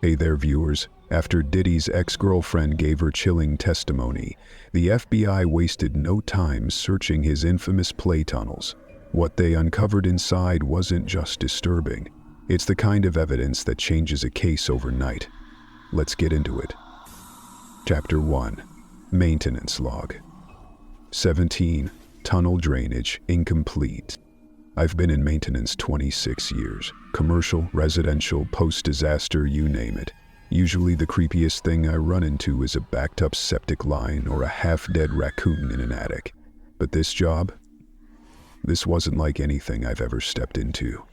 Hey there, viewers. After Diddy's ex-girlfriend gave her chilling testimony, the FBI wasted no time searching his infamous play tunnels. What they uncovered inside wasn't just disturbing. It's the kind of evidence that changes a case overnight. Let's get into it. Chapter 1. Maintenance Log. 17. Tunnel drainage incomplete. I've been in maintenance 26 years. Commercial, residential, post-disaster, you name it. Usually the creepiest thing I run into is a backed-up septic line or a half-dead raccoon in an attic. But this job? This wasn't like anything I've ever stepped into.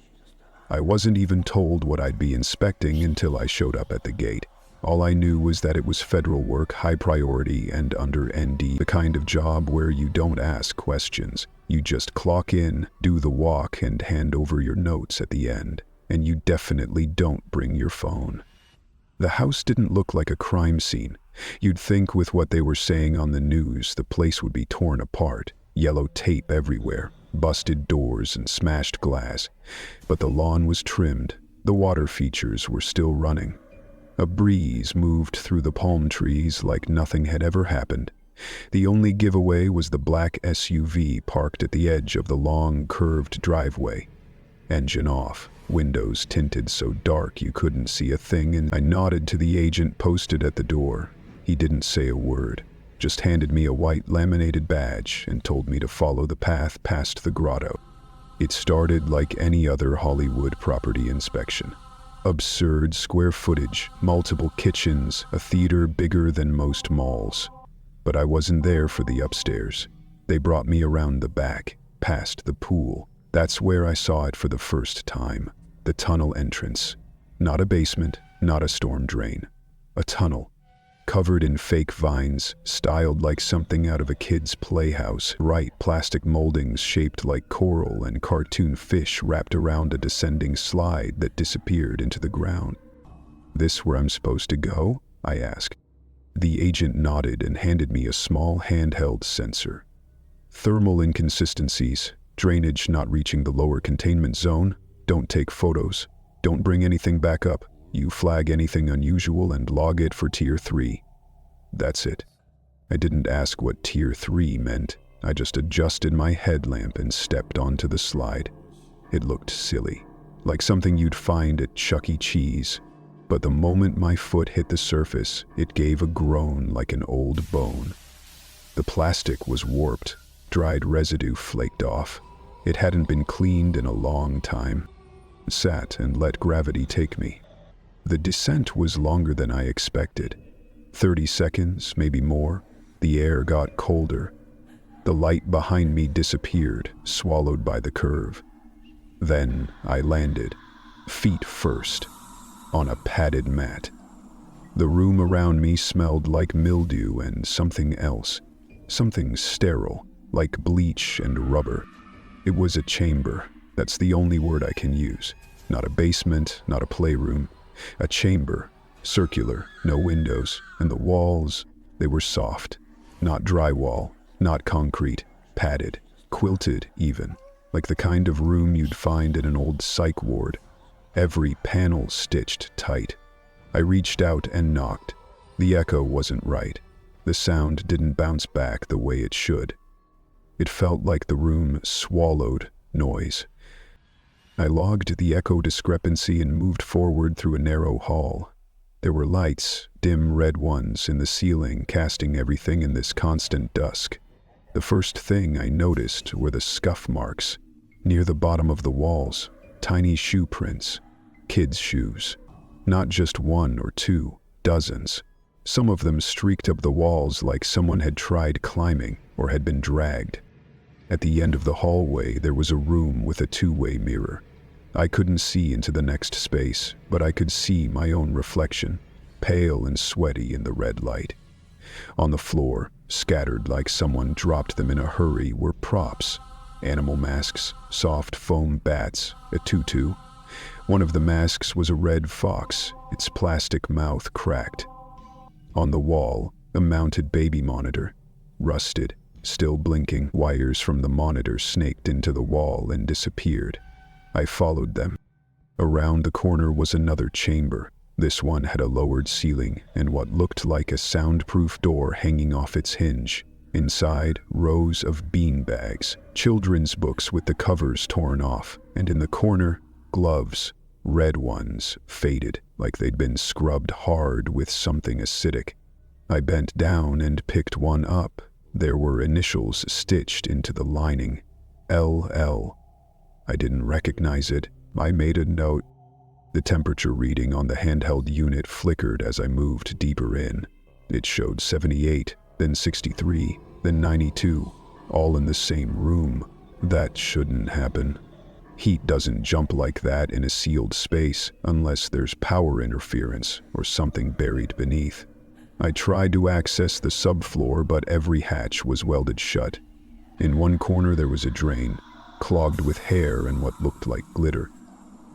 I wasn't even told what I'd be inspecting until I showed up at the gate. All I knew was that it was federal work, high priority, and under ND, the kind of job where you don't ask questions. You just clock in, do the walk, and hand over your notes at the end. And you definitely don't bring your phone. The house didn't look like a crime scene. You'd think with what they were saying on the news, the place would be torn apart. Yellow tape everywhere, busted doors and smashed glass. But the lawn was trimmed. The water features were still running. A breeze moved through the palm trees like nothing had ever happened. The only giveaway was the black SUV parked at the edge of the long, curved driveway. Engine off, windows tinted so dark you couldn't see a thing, and I nodded to the agent posted at the door. He didn't say a word, just handed me a white laminated badge and told me to follow the path past the grotto. It started like any other Hollywood property inspection. Absurd square footage, multiple kitchens, a theater bigger than most malls. But I wasn't there for the upstairs. They brought me around the back, past the pool. That's where I saw it for the first time. The tunnel entrance. Not a basement, not a storm drain. A tunnel. Covered in fake vines, styled like something out of a kid's playhouse. Bright plastic moldings shaped like coral and cartoon fish wrapped around a descending slide that disappeared into the ground. "This where I'm supposed to go?" I asked. The agent nodded and handed me a small handheld sensor. Thermal inconsistencies, drainage not reaching the lower containment zone, don't take photos, don't bring anything back up. You flag anything unusual and log it for Tier 3. That's it. I didn't ask what Tier 3 meant. I just adjusted my headlamp and stepped onto the slide. It looked silly, like something you'd find at Chuck E. Cheese. But the moment my foot hit the surface, it gave a groan like an old bone. The plastic was warped, dried residue flaked off. It hadn't been cleaned in a long time. Sat and let gravity take me. The descent was longer than I expected. 30 seconds, maybe more. The air got colder. The light behind me disappeared, swallowed by the curve. Then I landed, feet first, on a padded mat. The room around me smelled like mildew and something else. Something sterile, like bleach and rubber. It was a chamber. That's the only word I can use. Not a basement, not a playroom. A chamber, circular, no windows, and the walls, they were soft. Not drywall, not concrete, padded, quilted even, like the kind of room you'd find in an old psych ward. Every panel stitched tight. I reached out and knocked. The echo wasn't right. The sound didn't bounce back the way it should. It felt like the room swallowed noise. I logged the echo discrepancy and moved forward through a narrow hall. There were lights, dim red ones, in the ceiling, casting everything in this constant dusk. The first thing I noticed were the scuff marks. Near the bottom of the walls, tiny shoe prints. Kids' shoes. Not just one or two, dozens. Some of them streaked up the walls like someone had tried climbing or had been dragged. At the end of the hallway, there was a room with a two-way mirror. I couldn't see into the next space, but I could see my own reflection, pale and sweaty in the red light. On the floor, scattered like someone dropped them in a hurry, were props. Animal masks, soft foam bats, a tutu. One of the masks was a red fox, its plastic mouth cracked. On the wall, a mounted baby monitor, rusted, still blinking. Wires from the monitor snaked into the wall and disappeared. I followed them. Around the corner was another chamber, This one had a lowered ceiling and what looked like a soundproof door hanging off its hinge. Inside, rows of beanbags, children's books with the covers torn off, and in the corner, gloves, red ones, faded, like they'd been scrubbed hard with something acidic. I bent down and picked one up. There were initials stitched into the lining. LL. I didn't recognize it. I made a note. The temperature reading on the handheld unit flickered as I moved deeper in. It showed 78, then 63, then 92, all in the same room. That shouldn't happen. Heat doesn't jump like that in a sealed space unless there's power interference or something buried beneath. I tried to access the subfloor, but every hatch was welded shut. In one corner there was a drain, clogged with hair and what looked like glitter.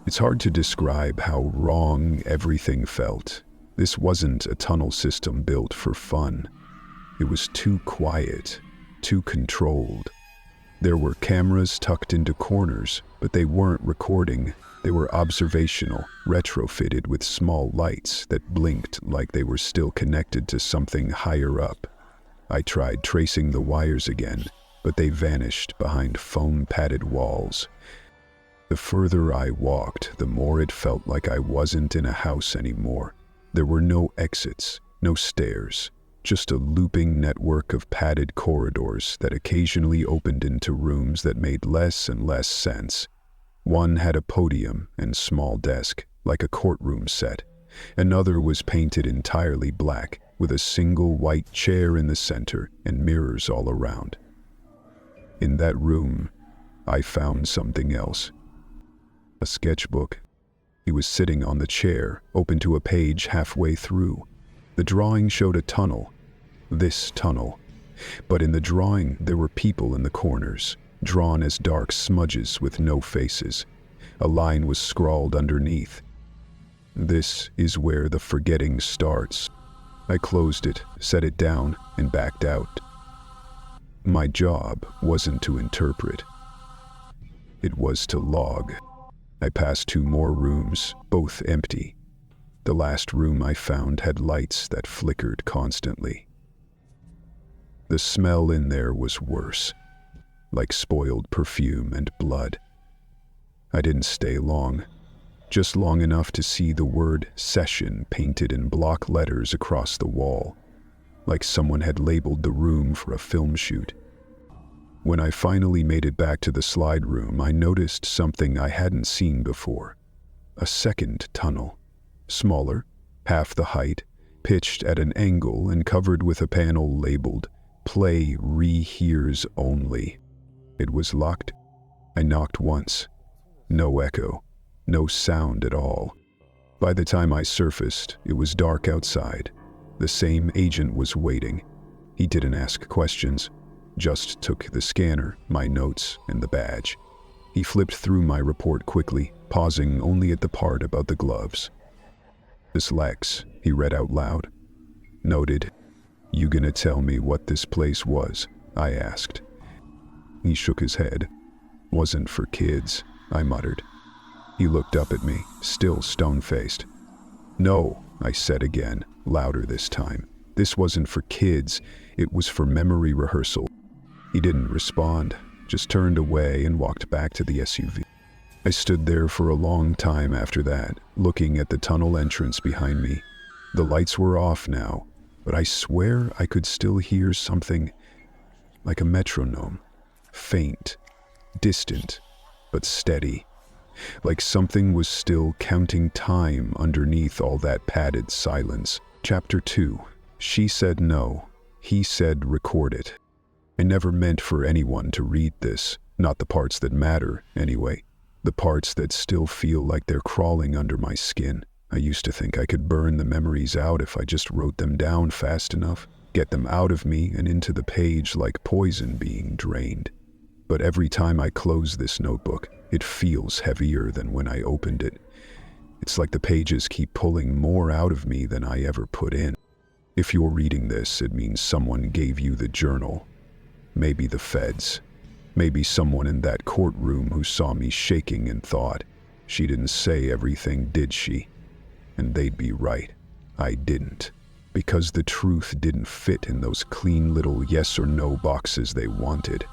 It's hard to describe how wrong everything felt. This wasn't a tunnel system built for fun. It was too quiet, too controlled. There were cameras tucked into corners, but they weren't recording. They were observational, retrofitted with small lights that blinked like they were still connected to something higher up. I tried tracing the wires again, but they vanished behind foam-padded walls. The further I walked, the more it felt like I wasn't in a house anymore. There were no exits, no stairs, just a looping network of padded corridors that occasionally opened into rooms that made less and less sense. One had a podium and small desk, like a courtroom set. Another was painted entirely black, with a single white chair in the center and mirrors all around. In that room, I found something else. A sketchbook. He was sitting on the chair, open to a page halfway through. The drawing showed a tunnel. This tunnel. But in the drawing, there were people in the corners, drawn as dark smudges with no faces. A line was scrawled underneath. This is where the forgetting starts. I closed it, set it down, and backed out. My job wasn't to interpret. It was to log. I passed 2 more rooms, both empty. The last room I found had lights that flickered constantly. The smell in there was worse, like spoiled perfume and blood. I didn't stay long, just long enough to see the word session painted in block letters across the wall, like someone had labeled the room for a film shoot. When I finally made it back to the slide room, I noticed something I hadn't seen before. A second tunnel, smaller, half the height, pitched at an angle and covered with a panel labeled "Play Rehears Only." It was locked. I knocked once. No echo, no sound at all. By the time I surfaced, it was dark outside. The same agent was waiting. He didn't ask questions, just took the scanner, my notes, and the badge. He flipped through my report quickly, pausing only at the part about the gloves. "This Lex," he read out loud. "Noted. You gonna tell me what this place was?" I asked. He shook his head. "Wasn't for kids," I muttered. He looked up at me, still stone-faced. "No," I said again, louder this time. "This wasn't for kids. It was for memory rehearsal." He didn't respond, just turned away and walked back to the SUV. I stood there for a long time after that, looking at the tunnel entrance behind me. The lights were off now, but I swear I could still hear something like a metronome, faint, distant, but steady. Like something was still counting time underneath all that padded silence. Chapter 2. She said no. He said record it. I never meant for anyone to read this, not the parts that matter, anyway. The parts that still feel like they're crawling under my skin. I used to think I could burn the memories out if I just wrote them down fast enough, get them out of me and into the page like poison being drained. But every time I close this notebook, it feels heavier than when I opened it. It's like the pages keep pulling more out of me than I ever put in. If you're reading this, it means someone gave you the journal. Maybe the feds. Maybe someone in that courtroom who saw me shaking and thought, "She didn't say everything, did she?" And they'd be right. I didn't. Because the truth didn't fit in those clean little yes or no boxes they wanted.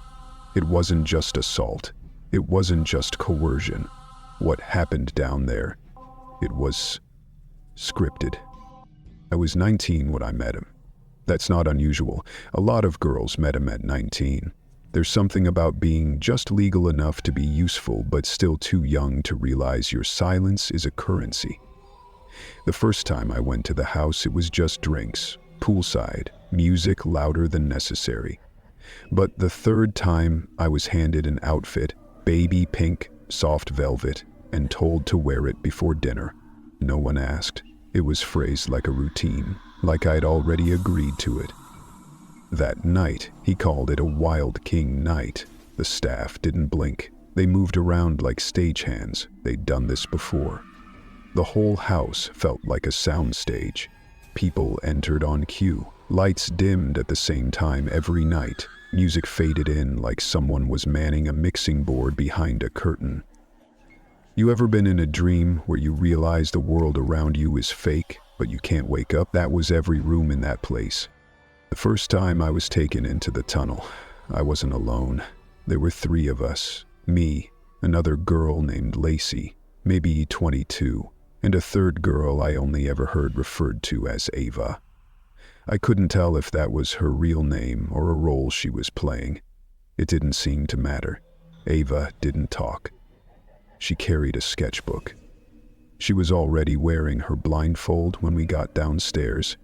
It wasn't just assault. It wasn't just coercion. What happened down there, it was scripted. I was 19 when I met him. That's not unusual. A lot of girls met him at 19. There's something about being just legal enough to be useful but still too young to realize your silence is a currency. The first time I went to the house, it was just drinks, poolside, music louder than necessary. But the third time, I was handed an outfit, baby pink, soft velvet, and told to wear it before dinner. No one asked. It was phrased like a routine, like I'd already agreed to it. That night, he called it a Wild King night. The staff didn't blink. They moved around like stagehands. They'd done this before. The whole house felt like a soundstage. People entered on cue. Lights dimmed at the same time every night. Music faded in like someone was manning a mixing board behind a curtain. You ever been in a dream where you realize the world around you is fake, but you can't wake up? That was every room in that place. The first time I was taken into the tunnel, I wasn't alone. There were 3 of us. Me, another girl named Lacey, maybe 22, and a third girl I only ever heard referred to as Ava. I couldn't tell if that was her real name or a role she was playing. It didn't seem to matter. Ava didn't talk. She carried a sketchbook. She was already wearing her blindfold when we got downstairs.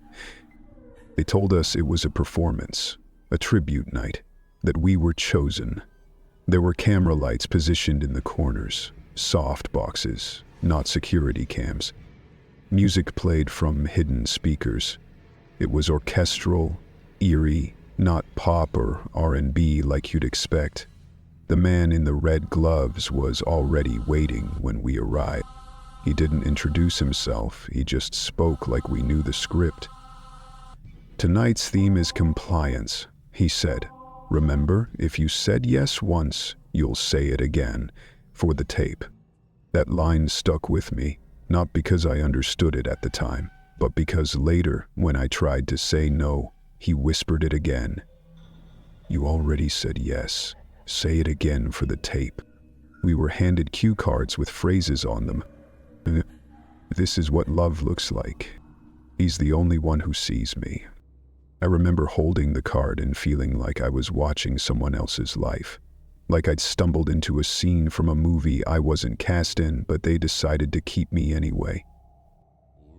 They told us it was a performance, a tribute night, that we were chosen. There were camera lights positioned in the corners, soft boxes, not security cams. Music played from hidden speakers. It was orchestral, eerie, not pop or R&B like you'd expect. The man in the red gloves was already waiting when we arrived. He didn't introduce himself, he just spoke like we knew the script. "Tonight's theme is compliance," he said. "Remember, if you said yes once, you'll say it again, for the tape." That line stuck with me, not because I understood it at the time, but because later, when I tried to say no, he whispered it again. "You already said yes. Say it again for the tape." We were handed cue cards with phrases on them. "This is what love looks like. He's the only one who sees me." I remember holding the card and feeling like I was watching someone else's life. Like I'd stumbled into a scene from a movie I wasn't cast in, but they decided to keep me anyway.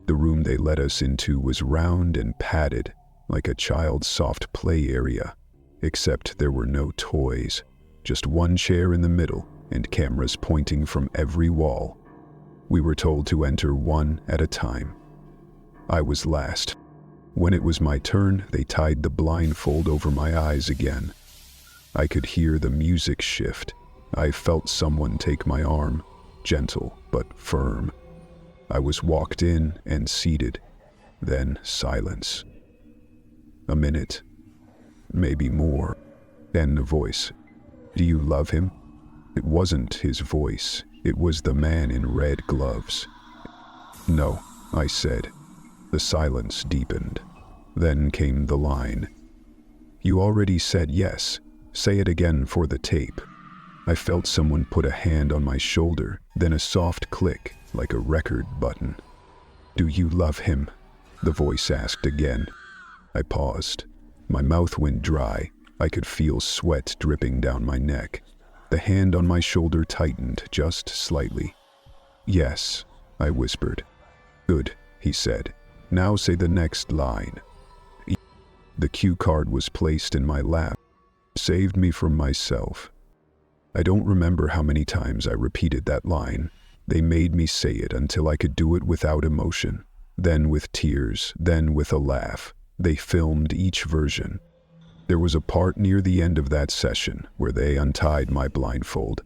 The room they let us into was round and padded, like a child's soft play area, except there were no toys, just one chair in the middle and cameras pointing from every wall. We were told to enter one at a time. I was last. When it was my turn, they tied the blindfold over my eyes again. I could hear the music shift. I felt someone take my arm, gentle but firm. I was walked in and seated. Then silence. A minute, maybe more. Then the voice. "Do you love him?" It wasn't his voice. It was the man in red gloves. "No," I said. The silence deepened. Then came the line. "You already said yes. Say it again for the tape." I felt someone put a hand on my shoulder, then a soft click, like a record button. "Do you love him?" the voice asked again. I paused. My mouth went dry. I could feel sweat dripping down my neck. The hand on my shoulder tightened just slightly. "Yes," I whispered. "Good," he said. "Now say the next line." The cue card was placed in my lap. Saved me from myself. I don't remember how many times I repeated that line. They made me say it until I could do it without emotion, then with tears, then with a laugh. They filmed each version. There was a part near the end of that session where they untied my blindfold.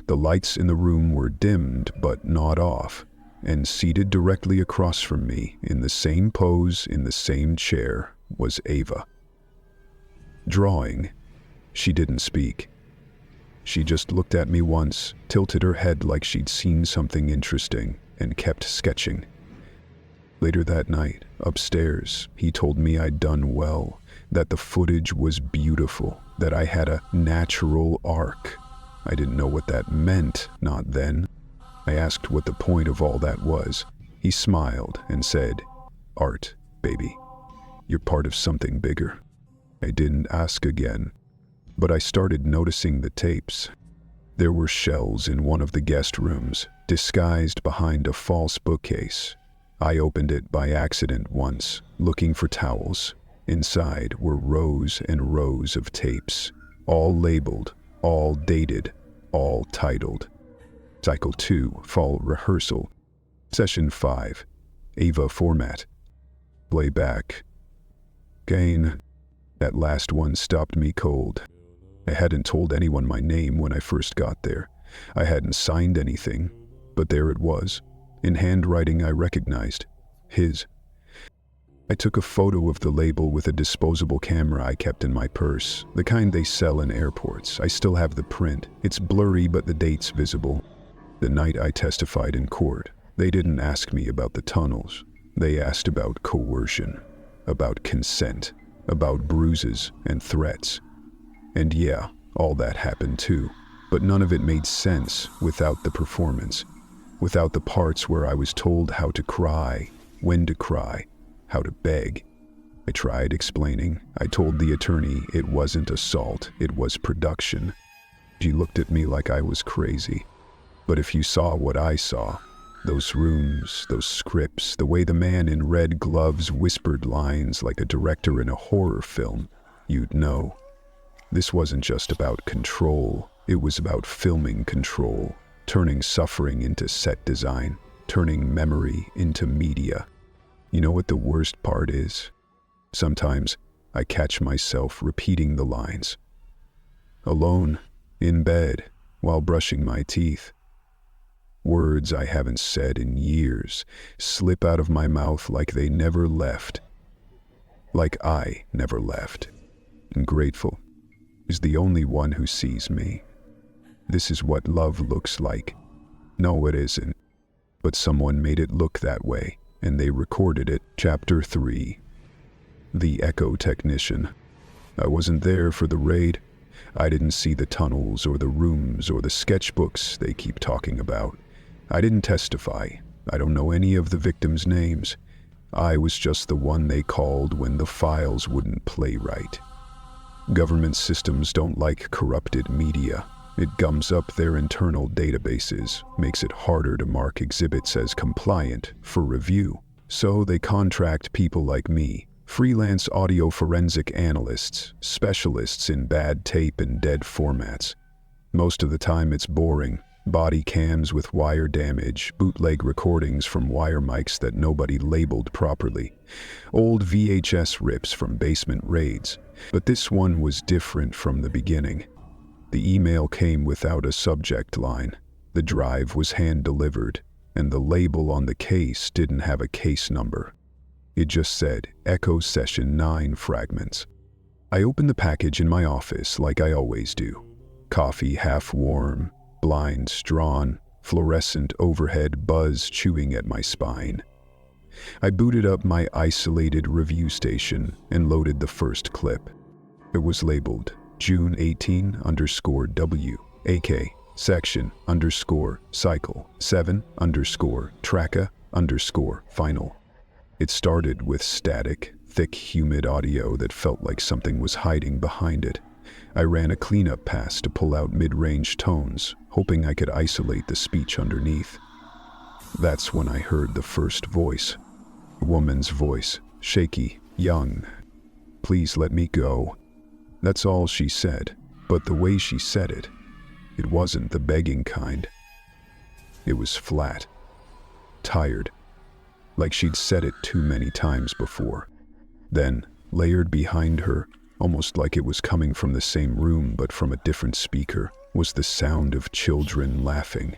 The lights in the room were dimmed but not off, and seated directly across from me, in the same pose, in the same chair, was Ava. Drawing. She didn't speak. She just looked at me once, tilted her head like she'd seen something interesting, and kept sketching. Later that night, upstairs, he told me I'd done well, that the footage was beautiful, that I had a natural arc. I didn't know what that meant, not then. I asked what the point of all that was. He smiled and said, "Art, baby. You're part of something bigger." I didn't ask again, but I started noticing the tapes. There were shelves in one of the guest rooms, disguised behind a false bookcase. I opened it by accident once, looking for towels. Inside were rows and rows of tapes, all labeled, all dated, all titled. Cycle 2, Fall Rehearsal. Session 5, AVA format. Playback. Gain. That last one stopped me cold. I hadn't told anyone my name when I first got there. I hadn't signed anything, but there it was, in handwriting I recognized. His. I took a photo of the label with a disposable camera I kept in my purse, the kind they sell in airports. I still have the print. It's blurry, but the date's visible. The night I testified in court, they didn't ask me about the tunnels. They asked about coercion, about consent, about bruises and threats. And yeah, all that happened too, but none of it made sense without the performance, without the parts where I was told how to cry, when to cry, how to beg. I tried explaining. I told the attorney it wasn't assault, it was production. She looked at me like I was crazy. But if you saw what I saw, those rooms, those scripts, the way the man in red gloves whispered lines like a director in a horror film, you'd know. This wasn't just about control, it was about filming control, turning suffering into set design, turning memory into media. You know what the worst part is? Sometimes I catch myself repeating the lines. Alone, in bed, while brushing my teeth. Words I haven't said in years slip out of my mouth like they never left. Like I never left. And grateful is the only one who sees me. This is what love looks like. No, it isn't. But someone made it look that way, and they recorded it. Chapter 3. The Echo Technician. I wasn't there for the raid. I didn't see the tunnels or the rooms or the sketchbooks they keep talking about. I didn't testify. I don't know any of the victims' names. I was just the one they called when the files wouldn't play right. Government systems don't like corrupted media. It gums up their internal databases, makes it harder to mark exhibits as compliant for review. So they contract people like me, freelance audio forensic analysts, specialists in bad tape and dead formats. Most of the time it's boring. Body cams with wire damage, bootleg recordings from wire mics that nobody labeled properly, old VHS rips from basement raids. But this one was different from the beginning. The email came without a subject line. The drive was hand-delivered, and the label on the case didn't have a case number. It just said, Echo Session 9 Fragments. I opened the package in my office like I always do. Coffee half warm, blinds drawn, fluorescent overhead buzz chewing at my spine. I booted up my isolated review station and loaded the first clip. It was labeled June 18_W, AK, section _cycle 7_Tracka_final. It started with static, thick, humid audio that felt like something was hiding behind it. I ran a cleanup pass to pull out mid-range tones, hoping I could isolate the speech underneath. That's when I heard the first voice. A woman's voice, shaky, young. "Please let me go." That's all she said, but the way she said it, it wasn't the begging kind. It was flat, tired, like she'd said it too many times before. Then, layered behind her, almost like it was coming from the same room but from a different speaker, was the sound of children laughing.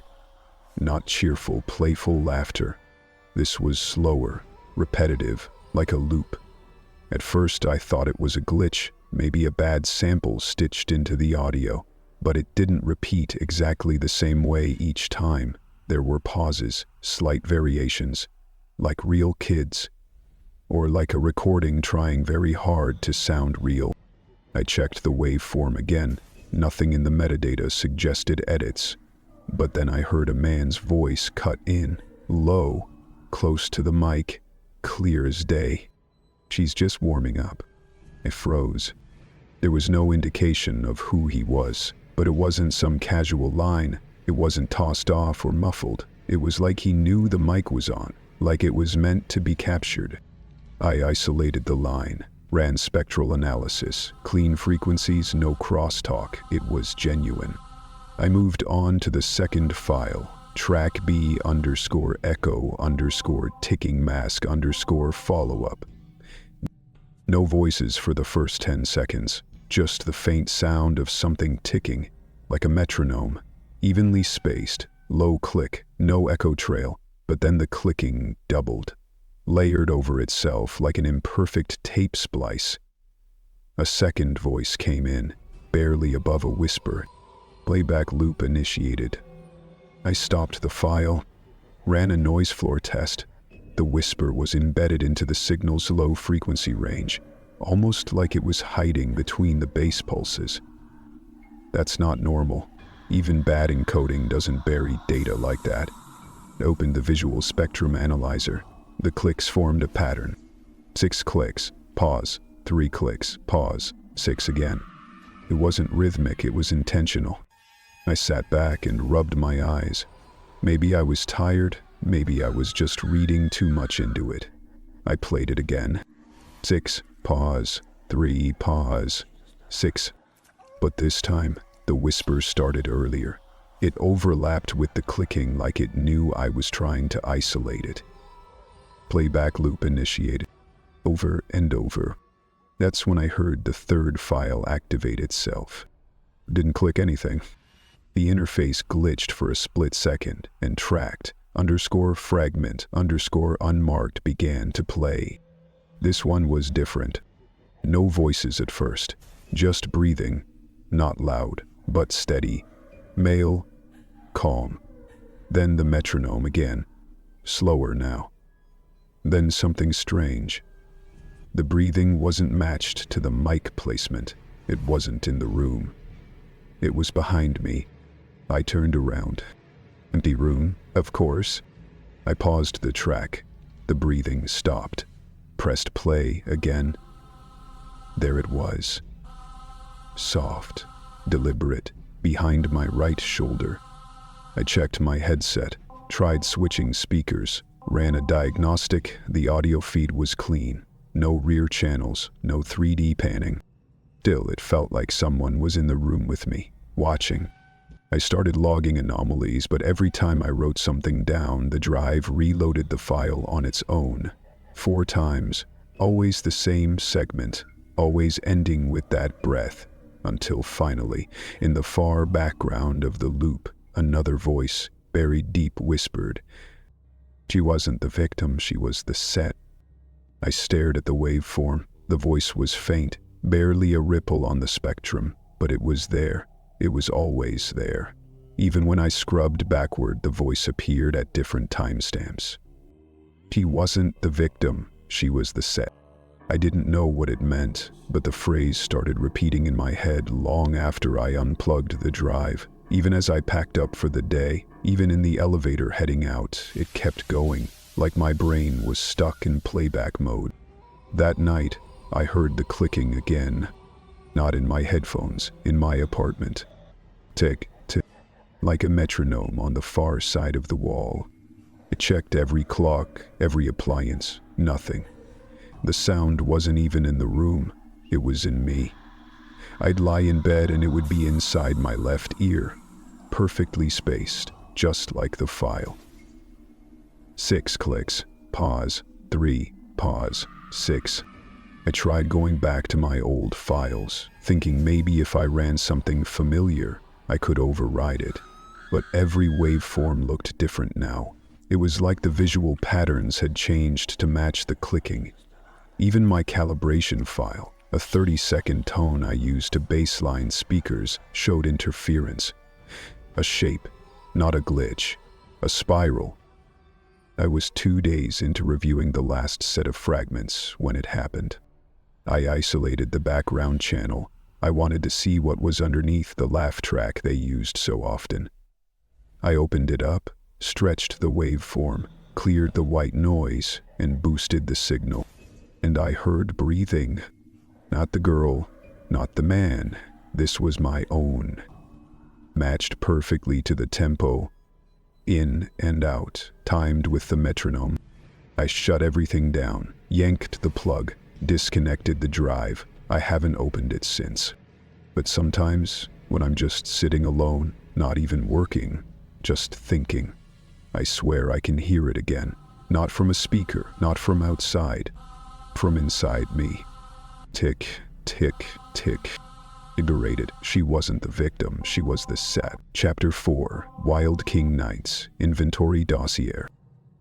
Not cheerful, playful laughter. This was slower, repetitive, like a loop. At first I thought it was a glitch, maybe a bad sample stitched into the audio, but it didn't repeat exactly the same way each time. There were pauses, slight variations. like real kids, or like a recording trying very hard to sound real. I checked the waveform again. Nothing in the metadata suggested edits, but then I heard a man's voice cut in, low, close to the mic, clear as day. "She's just warming up." I froze. There was no indication of who he was, but it wasn't some casual line. It wasn't tossed off or muffled. It was like he knew the mic was on, like it was meant to be captured. I isolated the line, ran spectral analysis, clean frequencies, no crosstalk. It was genuine. I moved on to the second file, track B _ echo _ ticking mask _ follow-up. No voices for the first 10 seconds, just the faint sound of something ticking, like a metronome, evenly spaced, low click, no echo trail, but then the clicking doubled, layered over itself like an imperfect tape splice. A second voice came in, barely above a whisper. Playback loop initiated. I stopped the file, ran a noise floor test. The whisper was embedded into the signal's low frequency range, almost like it was hiding between the bass pulses. That's not normal. Even bad encoding doesn't bury data like that. I opened the visual spectrum analyzer. The clicks formed a pattern. 6 clicks, pause, 3 clicks, pause, 6 again. It wasn't rhythmic, it was intentional. I sat back and rubbed my eyes. Maybe I was tired, maybe I was just reading too much into it. I played it again. 6, pause, 3, pause, 6. But this time, the whisper started earlier. It overlapped with the clicking like it knew I was trying to isolate it. Playback loop initiated. Over and over. That's when I heard the third file activate itself. Didn't click anything. The interface glitched for a split second, and tracked _fragment _unmarked began to play. This one was different. No voices at first, just breathing, not loud, but steady, male, calm. Then the metronome again, slower now. Then something strange. The breathing wasn't matched to the mic placement. It wasn't in the room. It was behind me. I turned around. Empty room, of course. I paused the track. The breathing stopped. Pressed play again. There it was. Soft, deliberate, behind my right shoulder. I checked my headset, tried switching speakers, ran a diagnostic. The audio feed was clean. No rear channels, no 3D panning. Still, it felt like someone was in the room with me, watching. I started logging anomalies, but every time I wrote something down, the drive reloaded the file on its own. 4 times, always the same segment, always ending with that breath, until finally, in the far background of the loop, another voice, buried deep, whispered. She wasn't the victim, she was the set. I stared at the waveform. The voice was faint, barely a ripple on the spectrum, but it was there. It was always there. Even when I scrubbed backward, the voice appeared at different timestamps. She wasn't the victim, she was the set. I didn't know what it meant, but the phrase started repeating in my head long after I unplugged the drive. Even as I packed up for the day, even in the elevator heading out, it kept going, like my brain was stuck in playback mode. That night, I heard the clicking again. Not in my headphones, in my apartment. Tick, tick, like a metronome on the far side of the wall. I checked every clock, every appliance, nothing. The sound wasn't even in the room, it was in me. I'd lie in bed and it would be inside my left ear, perfectly spaced, just like the file. 6 clicks, pause, 3, pause, 6. I tried going back to my old files, thinking maybe if I ran something familiar, I could override it. But every waveform looked different now. It was like the visual patterns had changed to match the clicking. Even my calibration file, a 30-second tone I used to baseline speakers, showed interference. A shape, not a glitch. A spiral. I was 2 days into reviewing the last set of fragments when it happened. I isolated the background channel. I wanted to see what was underneath the laugh track they used so often. I opened it up, stretched the waveform, cleared the white noise, and boosted the signal. And I heard breathing. Not the girl, not the man. This was my own. Matched perfectly to the tempo. In and out, timed with the metronome. I shut everything down, yanked the plug, disconnected the drive. I haven't opened it since. But sometimes, when I'm just sitting alone, not even working, just thinking, I swear I can hear it again. Not from a speaker, not from outside, from inside me. Tick, tick, tick. Liberated. She wasn't the victim, she was the set. Chapter 4, Wild King Nights, Inventory Dossier.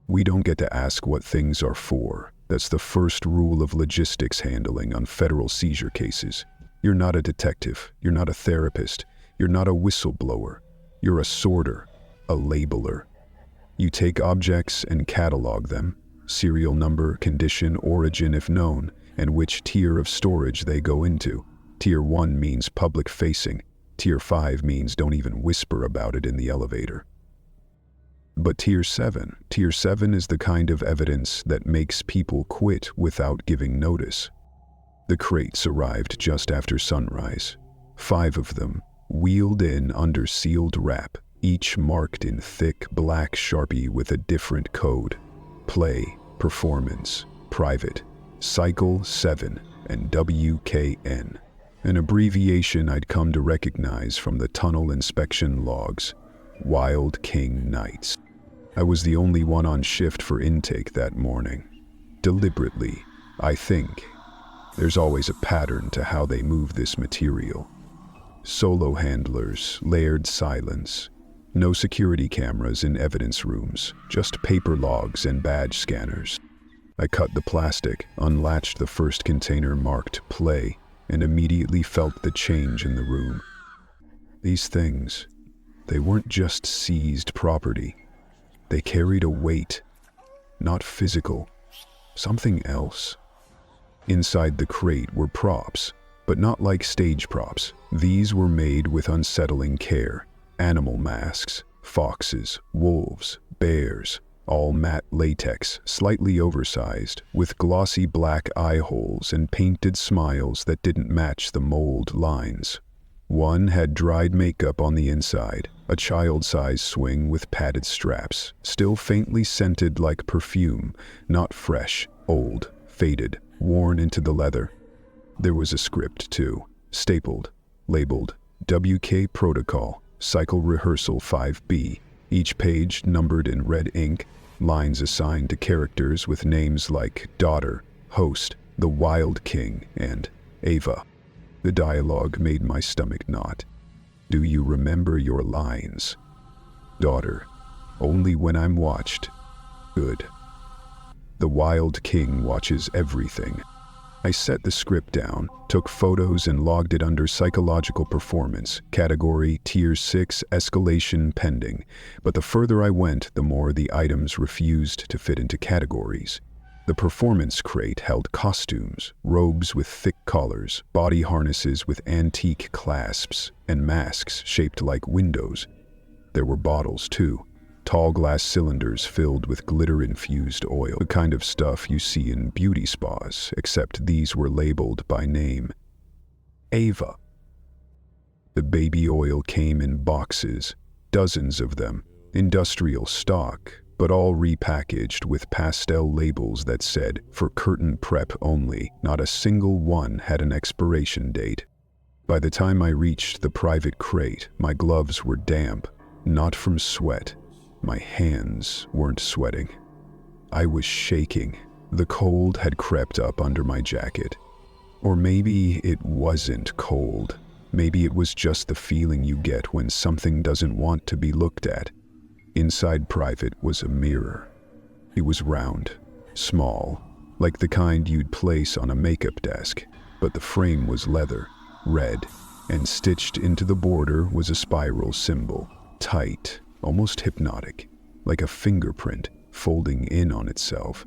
We don't get to ask what things are for. That's the first rule of logistics handling on federal seizure cases. You're not a detective, you're not a therapist, you're not a whistleblower. You're a sorter, a labeler. You take objects and catalog them, serial number, condition, origin if known, and which tier of storage they go into. Tier 1 means public-facing. Tier 5 means don't even whisper about it in the elevator. But Tier 7 is the kind of evidence that makes people quit without giving notice. The crates arrived just after sunrise. 5 of them, wheeled in under sealed wrap, each marked in thick black Sharpie with a different code. Play, performance, private, cycle 7, and WKN. An abbreviation I'd come to recognize from the tunnel inspection logs. Wild King Nights. I was the only one on shift for intake that morning. Deliberately, I think. There's always a pattern to how they move this material. Solo handlers, layered silence. No security cameras in evidence rooms, just paper logs and badge scanners. I cut the plastic, unlatched the first container marked Play, and immediately felt the change in the room. These things, they weren't just seized property. They carried a weight, not physical, something else. Inside the crate were props, but not like stage props. These were made with unsettling care. Animal masks, foxes, wolves, bears, all matte latex, slightly oversized, with glossy black eye holes and painted smiles that didn't match the mold lines. One had dried makeup on the inside, a child-sized swing with padded straps, still faintly scented like perfume, not fresh, old, faded, worn into the leather. There was a script too, stapled, labeled WK Protocol, Cycle Rehearsal 5B, each page numbered in red ink, lines assigned to characters with names like Daughter, Host, The Wild King, and Ava. The dialogue made my stomach knot. Do you remember your lines? Daughter, only when I'm watched. Good. The Wild King watches everything. I set the script down, took photos and logged it under psychological performance, category Tier 6 escalation pending, but the further I went, the more the items refused to fit into categories. The performance crate held costumes, robes with thick collars, body harnesses with antique clasps, and masks shaped like windows. There were bottles too. Tall glass cylinders filled with glitter-infused oil, the kind of stuff you see in beauty spas, except these were labeled by name. Ava. The baby oil came in boxes, dozens of them, industrial stock, but all repackaged with pastel labels that said, for curtain prep only. Not a single one had an expiration date. By the time I reached the private crate, my gloves were damp, not from sweat. My hands weren't sweating. I was shaking. The cold had crept up under my jacket. Or maybe it wasn't cold. Maybe it was just the feeling you get when something doesn't want to be looked at. Inside private was a mirror. It was round, small, like the kind you'd place on a makeup desk, but the frame was leather, red, and stitched into the border was a spiral symbol, tight, almost hypnotic, like a fingerprint. folding in on itself.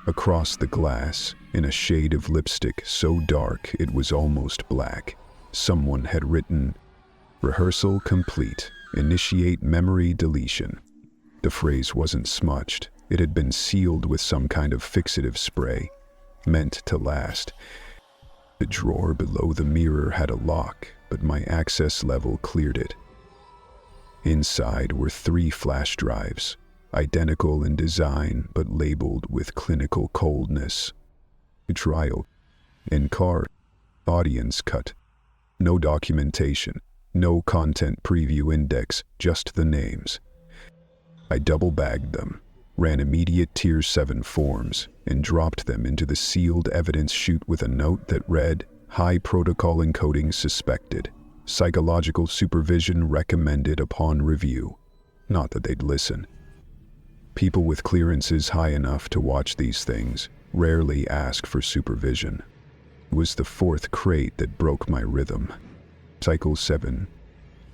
Across the glass, in a shade of lipstick so dark it was almost black, someone had written, "Rehearsal complete. Initiate memory deletion." The phrase wasn't smudged. It had been sealed with some kind of fixative spray, meant to last. The drawer below the mirror had a lock, but my access level cleared it. Inside were 3 flash drives, identical in design but labeled with clinical coldness. Trial, in-car, audience cut. No documentation, no content preview index, just the names. I double-bagged them, ran immediate Tier 7 forms, and dropped them into the sealed evidence chute with a note that read, "High protocol encoding suspected. Psychological supervision recommended upon review." Not that they'd listen. People with clearances high enough to watch these things rarely ask for supervision. It was the 4th crate that broke my rhythm. Cycle 7.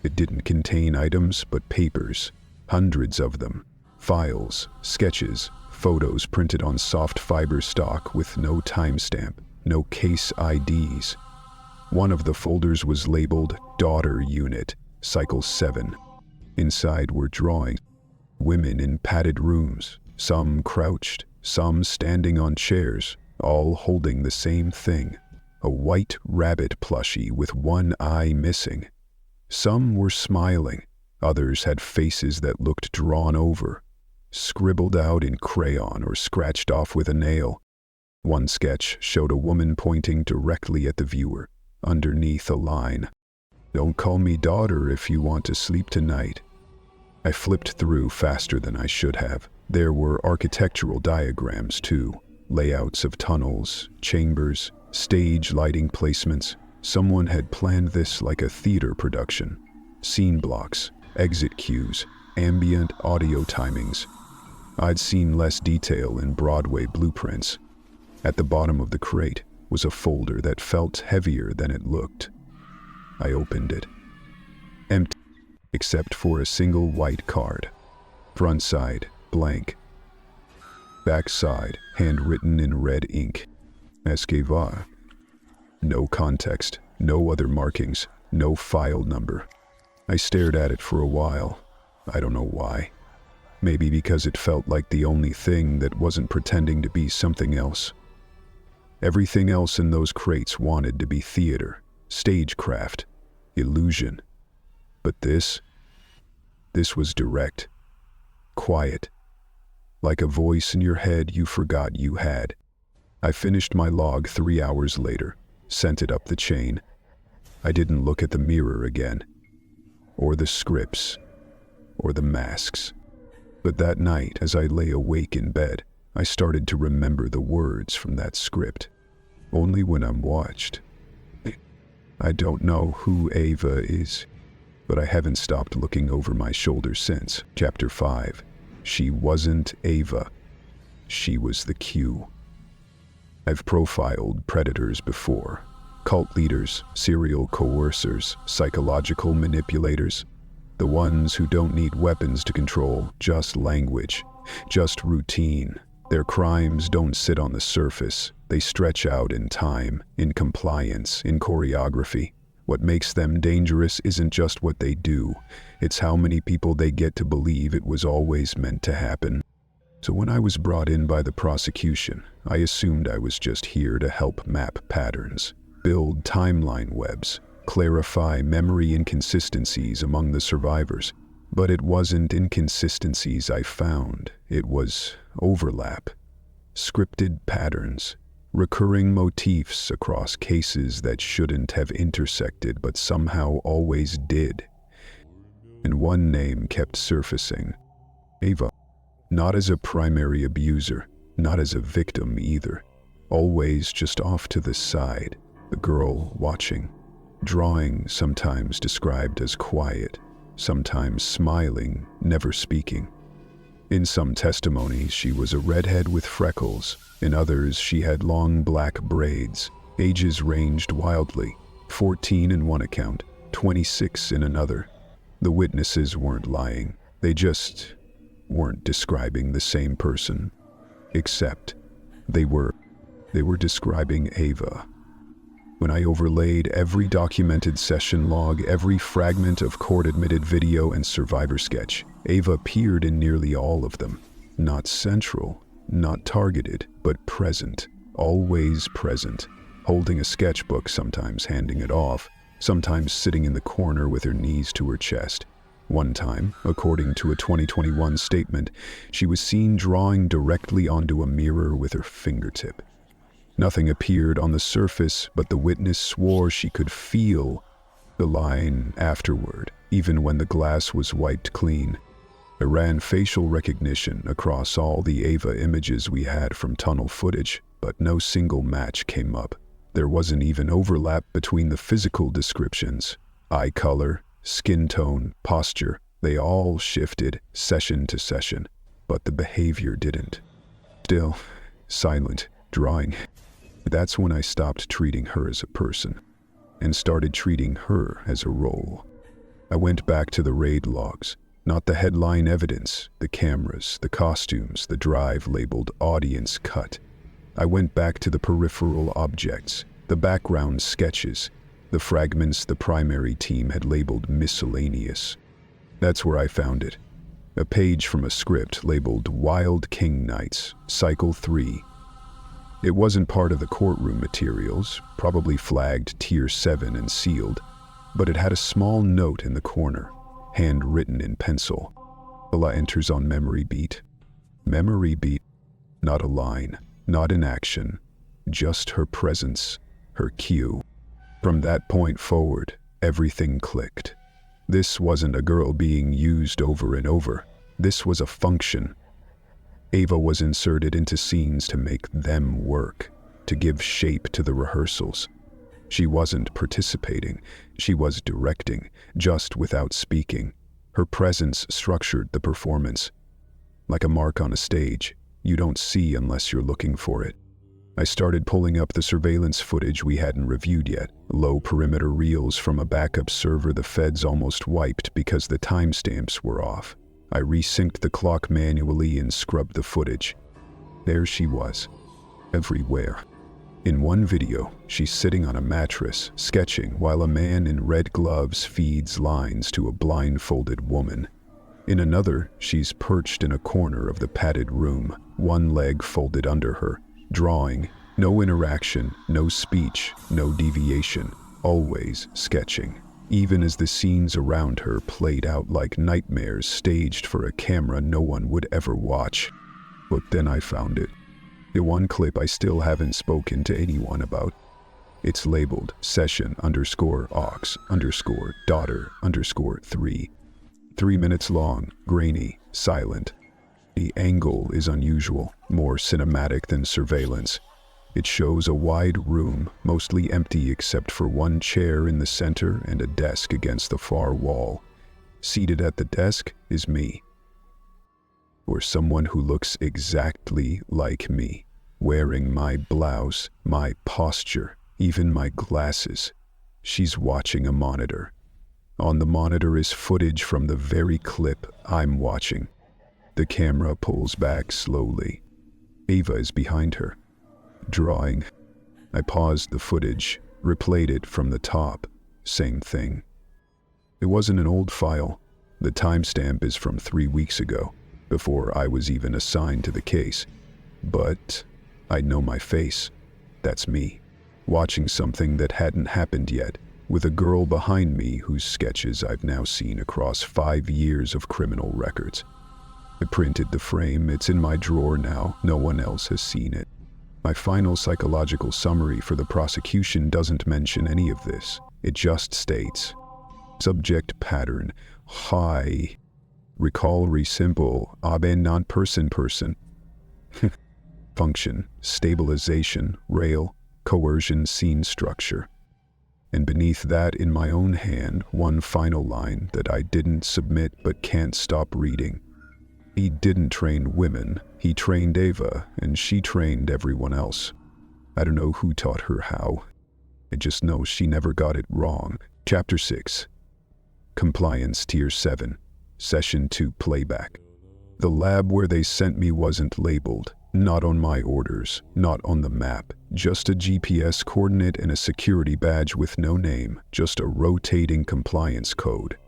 It didn't contain items but papers, hundreds of them. Files, sketches, photos printed on soft fiber stock with no timestamp, no case IDs. One of the folders was labeled Daughter Unit, Cycle 7. Inside were drawings. Women in padded rooms, some crouched, some standing on chairs, all holding the same thing, a white rabbit plushie with one eye missing. Some were smiling, others had faces that looked drawn over, scribbled out in crayon or scratched off with a nail. One sketch showed a woman pointing directly at the viewer, underneath a line, "Don't call me daughter if you want to sleep tonight." I flipped through faster than I should have. There were architectural diagrams too, layouts of tunnels, chambers, stage lighting placements. Someone had planned this like a theater production. Scene blocks, exit cues, ambient audio timings. I'd seen less detail in Broadway blueprints. At the bottom of the crate was a folder that felt heavier than it looked. I opened it. Empty, except for a single white card. Front side, blank. Back side, handwritten in red ink. Esquivar. No context, no other markings, no file number. I stared at it for a while. I don't know why. Maybe because it felt like the only thing that wasn't pretending to be something else. Everything else in those crates wanted to be theater, stagecraft, illusion. But this was direct, quiet, like a voice in your head you forgot you had. I finished my log 3 hours later, sent it up the chain. I didn't look at the mirror again, or the scripts, or the masks. But that night, as I lay awake in bed, I started to remember the words from that script. Only when I'm watched. I don't know who Ava is, but I haven't stopped looking over my shoulder since. Chapter 5. She wasn't Ava. She was the Q. I've profiled predators before. Cult leaders, serial coercers, psychological manipulators. The ones who don't need weapons to control, just language, just routine. Their crimes don't sit on the surface. They stretch out in time, in compliance, in choreography. What makes them dangerous isn't just what they do. It's how many people they get to believe it was always meant to happen. So when I was brought in by the prosecution, I assumed I was just here to help map patterns, build timeline webs, clarify memory inconsistencies among the survivors. But it wasn't inconsistencies I found. It was overlap, scripted patterns, recurring motifs across cases that shouldn't have intersected but somehow always did. And one name kept surfacing. Ava. Not as a primary abuser, not as a victim either. Always just off to the side, the girl watching. Drawing, sometimes described as quiet, sometimes smiling, never speaking. In some testimonies, she was a redhead with freckles. In others, she had long black braids. Ages ranged wildly, 14 in one account, 26 in another. The witnesses weren't lying. They just weren't describing the same person. Except they were describing Ava. When I overlaid every documented session log, every fragment of court-admitted video and survivor sketch, Ava appeared in nearly all of them. Not central, not targeted, but present, always present, holding a sketchbook, sometimes handing it off, sometimes sitting in the corner with her knees to her chest. One time, according to a 2021 statement, she was seen drawing directly onto a mirror with her fingertip. Nothing appeared on the surface, but the witness swore she could feel the line afterward, even when the glass was wiped clean. I ran facial recognition across all the Ava images we had from tunnel footage, but no single match came up. There wasn't even overlap between the physical descriptions. Eye color, skin tone, posture, they all shifted session to session, but the behavior didn't. Still, silent, drawing. That's when I stopped treating her as a person and started treating her as a role. I went back to the raid logs, not the headline evidence, the cameras, the costumes, the drive labeled audience cut. I went back to the peripheral objects, the background sketches, the fragments the primary team had labeled miscellaneous. That's where I found it. A page from a script labeled Wild King Nights, Cycle 3. It wasn't part of the courtroom materials, probably flagged Tier 7 and sealed, but it had a small note in the corner, handwritten in pencil. Ella enters on memory beat. Memory beat, not a line, not an action, just her presence, her cue. From that point forward, everything clicked. This wasn't a girl being used over and over. This was a function. Ava was inserted into scenes to make them work, to give shape to the rehearsals. She wasn't participating, she was directing, just without speaking. Her presence structured the performance. Like a mark on a stage, you don't see unless you're looking for it. I started pulling up the surveillance footage we hadn't reviewed yet, low perimeter reels from a backup server the feds almost wiped because the timestamps were off. I resynced the clock manually and scrubbed the footage. There she was, everywhere. In one video, she's sitting on a mattress, sketching while a man in red gloves feeds lines to a blindfolded woman. In another, she's perched in a corner of the padded room, one leg folded under her, drawing, no interaction, no speech, no deviation, always sketching. Even as the scenes around her played out like nightmares staged for a camera no one would ever watch. But then I found it. The one clip I still haven't spoken to anyone about. It's labeled session_aux_daughter_3. 3 minutes long, grainy, silent. The angle is unusual, more cinematic than surveillance. It shows a wide room, mostly empty except for one chair in the center and a desk against the far wall. Seated at the desk is me. Or someone who looks exactly like me, wearing my blouse, my posture, even my glasses. She's watching a monitor. On the monitor is footage from the very clip I'm watching. The camera pulls back slowly. Ava is behind her, drawing. I paused the footage, replayed it from the top. Same thing. It wasn't an old file. The timestamp is from 3 weeks ago, before I was even assigned to the case. But I know my face. That's me, watching something that hadn't happened yet, with a girl behind me whose sketches I've now seen across 5 years of criminal records. I printed the frame. It's in my drawer now. No one else has seen it. My final psychological summary for the prosecution doesn't mention any of this. It just states, subject pattern, high, recall resimple, aben non person. Function, stabilization, rail, coercion, scene structure. And beneath that, in my own hand, one final line that I didn't submit but can't stop reading. He didn't train women, he trained Ava, and she trained everyone else. I don't know who taught her how. I just know she never got it wrong. Chapter 6. Compliance Tier 7. Session 2 Playback. The lab where they sent me wasn't labeled, not on my orders, not on the map, just a GPS coordinate and a security badge with no name, just a rotating compliance code.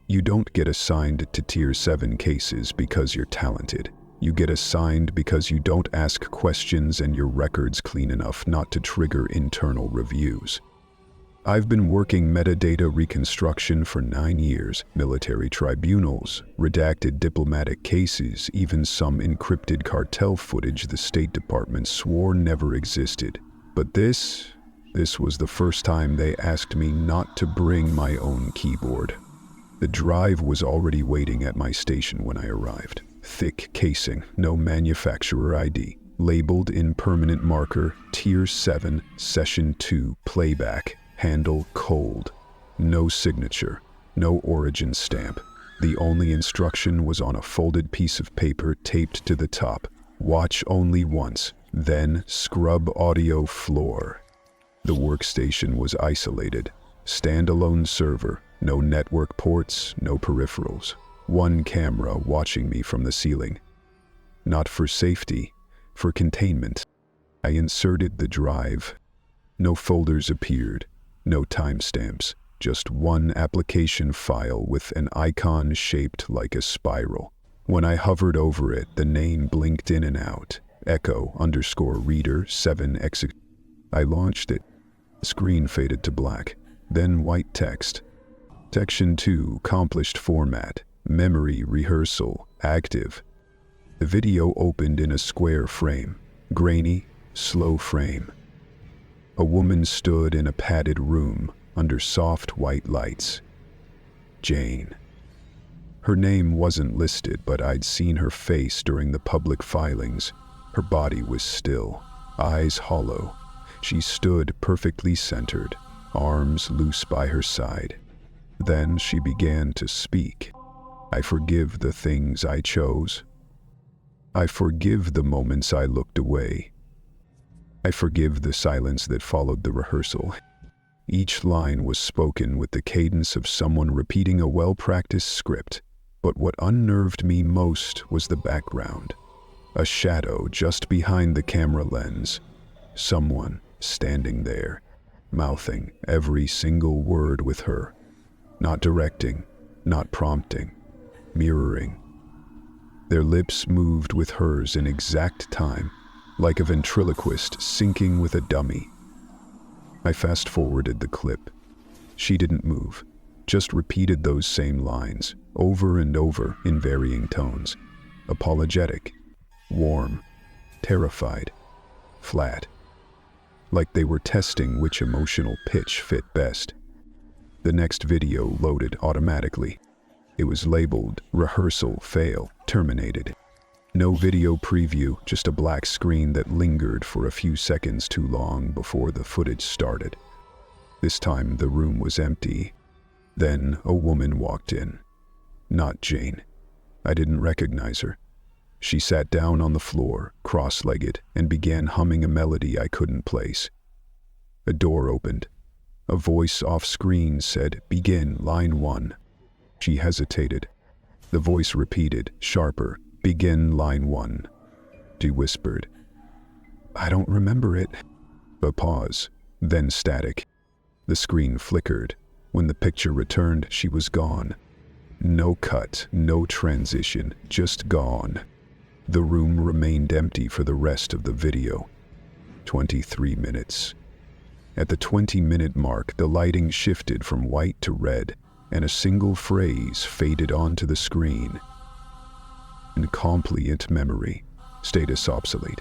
You don't get assigned to Tier 7 cases because you're talented. You get assigned because you don't ask questions and your record's clean enough not to trigger internal reviews. I've been working metadata reconstruction for 9 years, military tribunals, redacted diplomatic cases, even some encrypted cartel footage the State Department swore never existed. But this was the first time they asked me not to bring my own keyboard. The drive was already waiting at my station when I arrived. Thick casing, no manufacturer ID, labeled in permanent marker, Tier 7, Session 2, playback. Handle cold. No signature, no origin stamp. The only instruction was on a folded piece of paper taped to the top. Watch only once, then scrub audio floor. The workstation was isolated. Standalone server, no network ports, no peripherals. One camera watching me from the ceiling. Not for safety, for containment. I inserted the drive. No folders appeared. No timestamps, just one application file with an icon shaped like a spiral. When I hovered over it, the name blinked in and out. Echo_reader 7 exec. I launched it. The screen faded to black, then white text. Section 2, accomplished format, memory rehearsal, active. The video opened in a square frame, grainy, slow frame. A woman stood in a padded room under soft white lights. Jane. Her name wasn't listed, but I'd seen her face during the public filings. Her body was still, eyes hollow. She stood perfectly centered, arms loose by her side. Then she began to speak. I forgive the things I chose. I forgive the moments I looked away. I forgive the silence that followed the rehearsal. Each line was spoken with the cadence of someone repeating a well-practiced script, but what unnerved me most was the background. A shadow just behind the camera lens. Someone standing there, mouthing every single word with her. Not directing, not prompting, mirroring. Their lips moved with hers in exact time, like a ventriloquist syncing with a dummy. I fast-forwarded the clip. She didn't move, just repeated those same lines, over and over in varying tones. Apologetic, warm, terrified, flat. Like they were testing which emotional pitch fit best. The next video loaded automatically. It was labeled, rehearsal fail, terminated. No video preview, just a black screen that lingered for a few seconds too long before the footage started. This time the room was empty. Then a woman walked in. Not Jane. I didn't recognize her. She sat down on the floor, cross-legged, and began humming a melody I couldn't place. A door opened. A voice off-screen said, "Begin, line 1." She hesitated. The voice repeated, sharper, "Begin line 1. She whispered, "I don't remember it." A pause, then static. The screen flickered. When the picture returned, she was gone. No cut, no transition, just gone. The room remained empty for the rest of the video. 23 minutes. At the 20-minute mark, the lighting shifted from white to red, and a single phrase faded onto the screen. Incomplete memory. Status obsolete.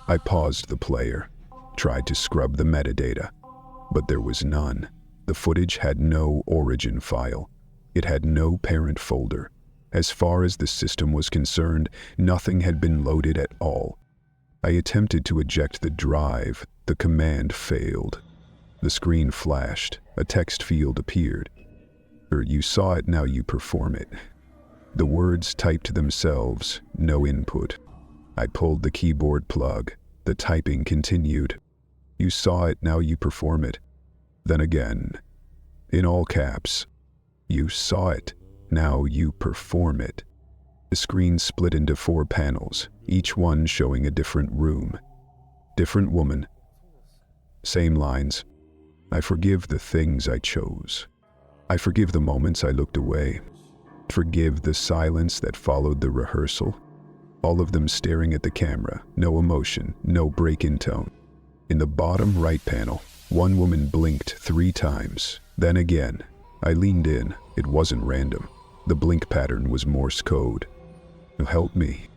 I paused the player, tried to scrub the metadata, but there was none. The footage had no origin file. It had no parent folder. As far as the system was concerned, nothing had been loaded at all. I attempted to eject the drive. The command failed. The screen flashed. A text field appeared. You saw it, now you perform it. The words typed themselves, no input. I pulled the keyboard plug. The typing continued. You saw it, now you perform it. Then again, in all caps, you saw it, now you perform it. The screen split into 4 panels, each one showing a different room. Different woman. Same lines. I forgive the things I chose. I forgive the moments I looked away. Forgive the silence that followed the rehearsal. All of them staring at the camera, no emotion, no break in tone. In the bottom right panel, one woman blinked 3 times, then again. I leaned in. It wasn't random. The blink pattern was Morse code. Help me.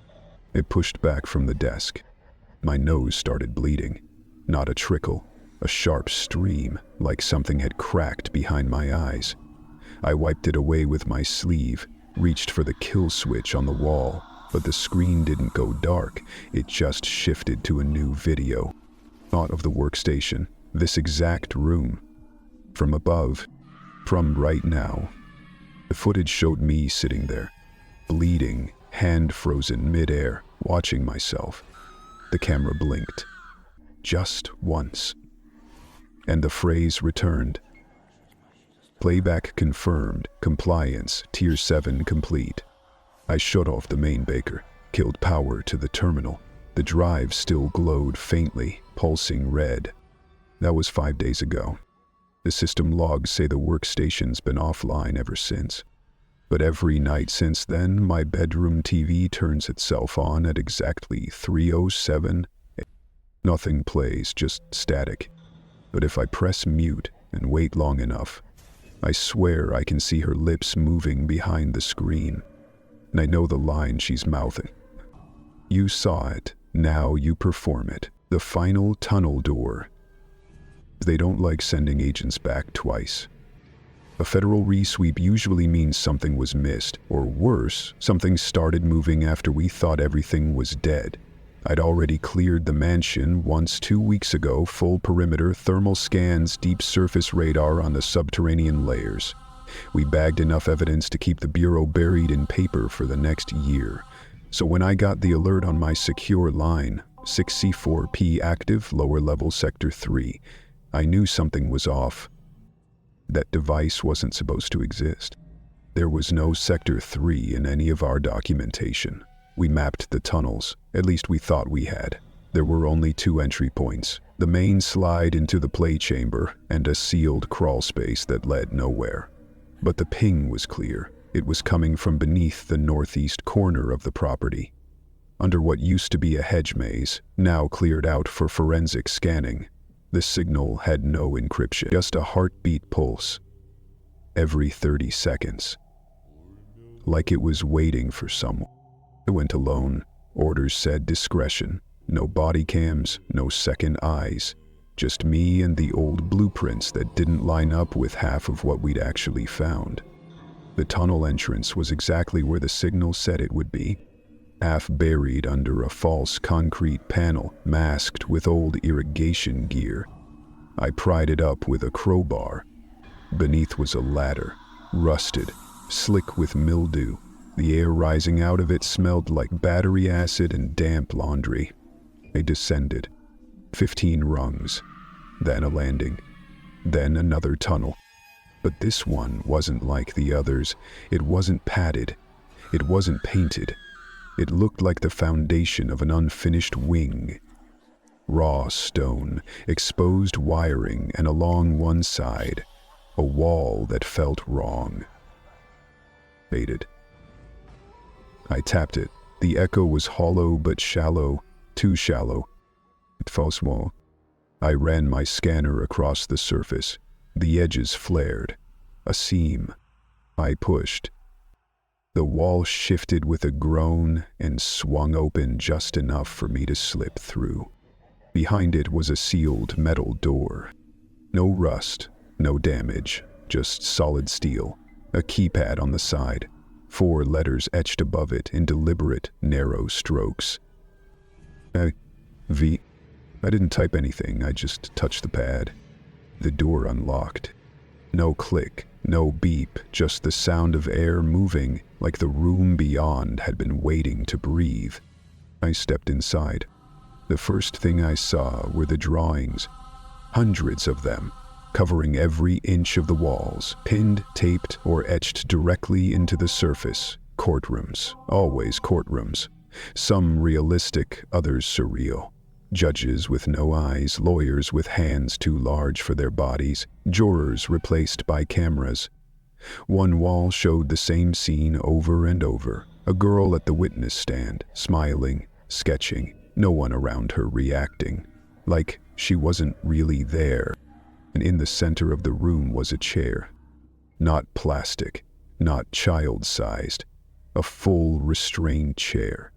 It pushed back from the desk. My nose started bleeding. Not a trickle, a sharp stream, like something had cracked behind my eyes. I wiped it away with my sleeve, reached for the kill switch on the wall, but the screen didn't go dark. It just shifted to a new video. Thought of the workstation, this exact room. From above, from right now. The footage showed me sitting there, bleeding, hand frozen midair, watching myself. The camera blinked. Just once. And the phrase returned. Playback confirmed, compliance, Tier 7 complete. I shut off the main baker, killed power to the terminal. The drive still glowed faintly, pulsing red. That was 5 days ago. The system logs say the workstation's been offline ever since. But every night since then, my bedroom TV turns itself on at exactly 3:07. Nothing plays, just static. But if I press mute and wait long enough, I swear I can see her lips moving behind the screen. And I know the line she's mouthing. You saw it, now you perform it. The final tunnel door. They don't like sending agents back twice. A federal resweep usually means something was missed, or worse, something started moving after we thought everything was dead. I'd already cleared the mansion once 2 weeks ago, full perimeter, thermal scans, deep surface radar on the subterranean layers. We bagged enough evidence to keep the Bureau buried in paper for the next year. So when I got the alert on my secure line, 6C4P active, lower level sector 3, I knew something was off. That device wasn't supposed to exist. There was no Sector 3 in any of our documentation. We mapped the tunnels, at least we thought we had. There were only 2 entry points, the main slide into the play chamber and a sealed crawl space that led nowhere. But the ping was clear. It was coming from beneath the northeast corner of the property, under what used to be a hedge maze, now cleared out for forensic scanning. The signal had no encryption, just a heartbeat pulse. Every 30 seconds. Like it was waiting for someone. I went alone. Orders said discretion. No body cams, no second eyes. Just me and the old blueprints that didn't line up with half of what we'd actually found. The tunnel entrance was exactly where the signal said it would be. Half buried under a false concrete panel, masked with old irrigation gear. I pried it up with a crowbar. Beneath was a ladder, rusted, slick with mildew. The air rising out of it smelled like battery acid and damp laundry. I descended. 15 rungs, then a landing, then another tunnel. But this one wasn't like the others. It wasn't padded. It wasn't painted. It looked like the foundation of an unfinished wing. Raw stone, exposed wiring, and along one side, a wall that felt wrong. Faded. I tapped it. The echo was hollow but shallow, too shallow. It felt small. I ran my scanner across the surface. The edges flared. A seam. I pushed. The wall shifted with a groan and swung open just enough for me to slip through. Behind it was a sealed metal door. No rust, no damage, just solid steel. A keypad on the side. 4 letters etched above it in deliberate, narrow strokes. V. I didn't type anything, I just touched the pad. The door unlocked. No click, no beep, just the sound of air moving, like the room beyond had been waiting to breathe. I stepped inside. The first thing I saw were the drawings. Hundreds of them, covering every inch of the walls, pinned, taped, or etched directly into the surface. Courtrooms, always courtrooms. Some realistic, others surreal. Judges with no eyes, lawyers with hands too large for their bodies, jurors replaced by cameras. One wall showed the same scene over and over. A girl at the witness stand, smiling, sketching, no one around her reacting, like she wasn't really there. And in the center of the room was a chair. Not plastic, not child-sized. A full, restrained chair.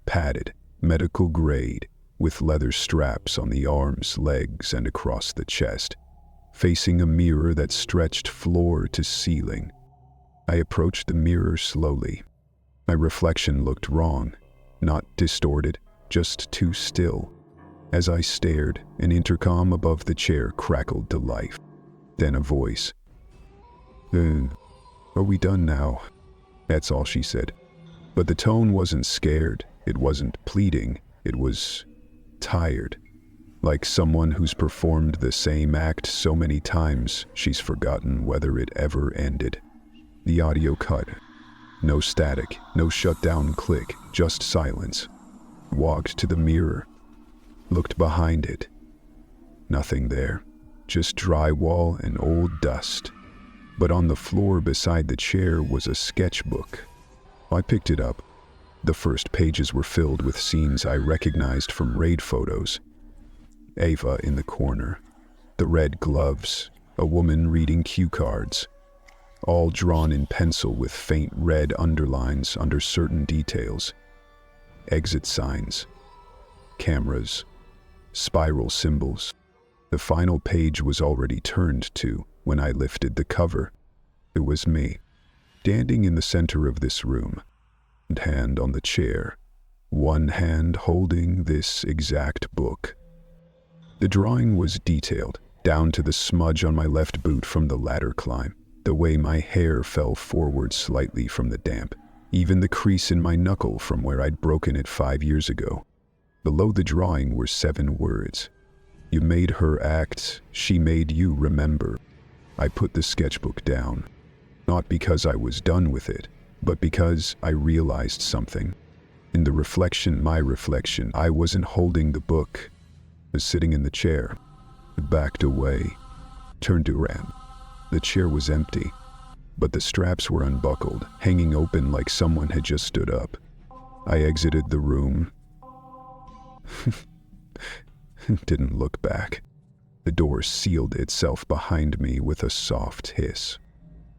Padded, medical grade, with leather straps on the arms, legs, and across the chest, facing a mirror that stretched floor to ceiling. I approached the mirror slowly. My reflection looked wrong, not distorted, just too still. As I stared, an intercom above the chair crackled to life. Then a voice. Are we done now?" That's all she said. But the tone wasn't scared, it wasn't pleading, it was tired. Like someone who's performed the same act so many times, she's forgotten whether it ever ended. The audio cut. No static, no shutdown click, just silence. Walked to the mirror. Looked behind it. Nothing there. Just drywall and old dust. But on the floor beside the chair was a sketchbook. I picked it up. The first pages were filled with scenes I recognized from raid photos. Ava in the corner, the red gloves, a woman reading cue cards, all drawn in pencil with faint red underlines under certain details. Exit signs, cameras, spiral symbols. The final page was already turned to when I lifted the cover. It was me, standing in the center of this room, and hand on the chair, one hand holding this exact book. The drawing was detailed, down to the smudge on my left boot from the ladder climb, the way my hair fell forward slightly from the damp, even the crease in my knuckle from where I'd broken it 5 years ago. Below the drawing were 7 words. "You made her act, she made you remember." I put the sketchbook down, not because I was done with it, but because I realized something. In the reflection, my reflection, I wasn't holding the book. I was sitting in the chair. I backed away, turned around. The chair was empty, but the straps were unbuckled, hanging open like someone had just stood up. I exited the room. Didn't look back. The door sealed itself behind me with a soft hiss.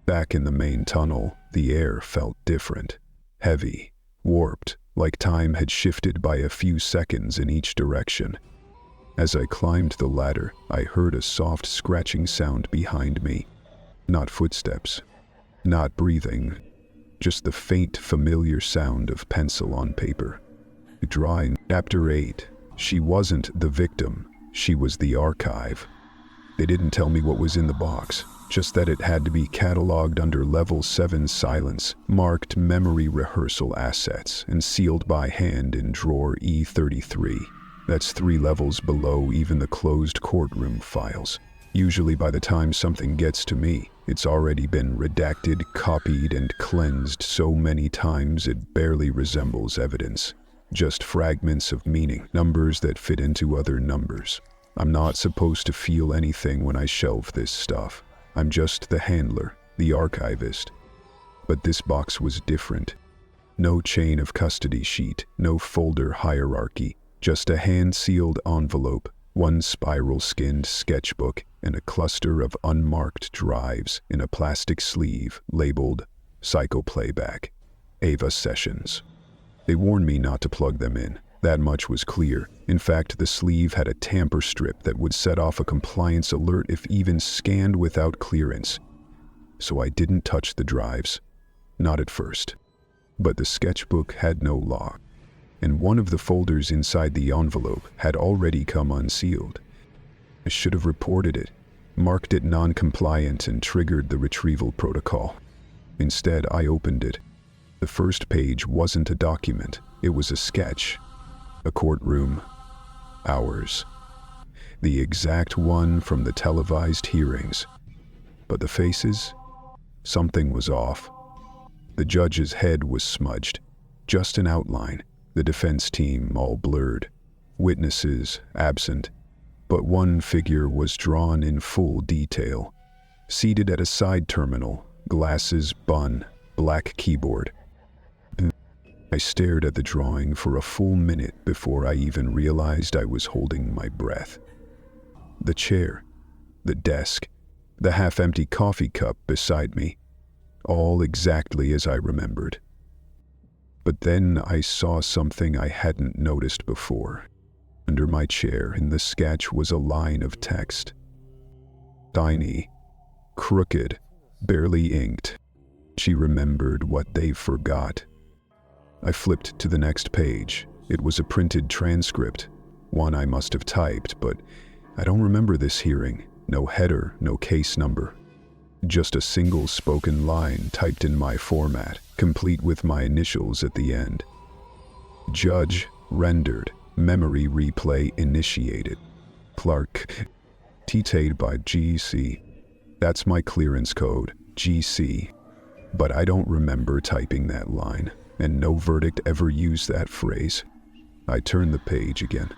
Back in the main tunnel, the air felt different. Heavy, warped, like time had shifted by a few seconds in each direction. As I climbed the ladder, I heard a soft scratching sound behind me. Not footsteps, not breathing, just the faint, familiar sound of pencil on paper. Drawing. Chapter 8. She wasn't the victim, she was the archive. They didn't tell me what was in the box, just that it had to be cataloged under Level 7 silence, marked memory rehearsal assets, and sealed by hand in drawer E33. That's 3 levels below even the closed courtroom files. Usually by the time something gets to me, it's already been redacted, copied, and cleansed so many times it barely resembles evidence. Just fragments of meaning, numbers that fit into other numbers. I'm not supposed to feel anything when I shelve this stuff. I'm just the handler, the archivist. But this box was different. No chain of custody sheet, no folder hierarchy, just a hand-sealed envelope, one spiral-skinned sketchbook, and a cluster of unmarked drives in a plastic sleeve labeled Psycho Playback, Ava Sessions. They warned me not to plug them in. That much was clear. In fact, the sleeve had a tamper strip that would set off a compliance alert if even scanned without clearance. So I didn't touch the drives. Not at first. But the sketchbook had no lock, and one of the folders inside the envelope had already come unsealed. I should have reported it, marked it non-compliant, and triggered the retrieval protocol. Instead, I opened it. The first page wasn't a document, it was a sketch. A courtroom. Hours. The exact one from the televised hearings. But the faces? Something was off. The judge's head was smudged, just an outline, the defense team all blurred, witnesses absent, but one figure was drawn in full detail, seated at a side terminal, glasses bun, black keyboard. I stared at the drawing for a full minute before I even realized I was holding my breath. The chair, the desk, the half-empty coffee cup beside me, all exactly as I remembered. But then I saw something I hadn't noticed before. Under my chair in the sketch was a line of text. Tiny, crooked, barely inked. She remembered what they forgot. I flipped to the next page. It was a printed transcript, one I must have typed, but I don't remember this hearing. No header, no case number. Just a single spoken line typed in my format, complete with my initials at the end. Judge rendered. Memory replay initiated. Clark. Detailed by GC. That's my clearance code, GC. But I don't remember typing that line, and no verdict ever used that phrase. I turned the page again.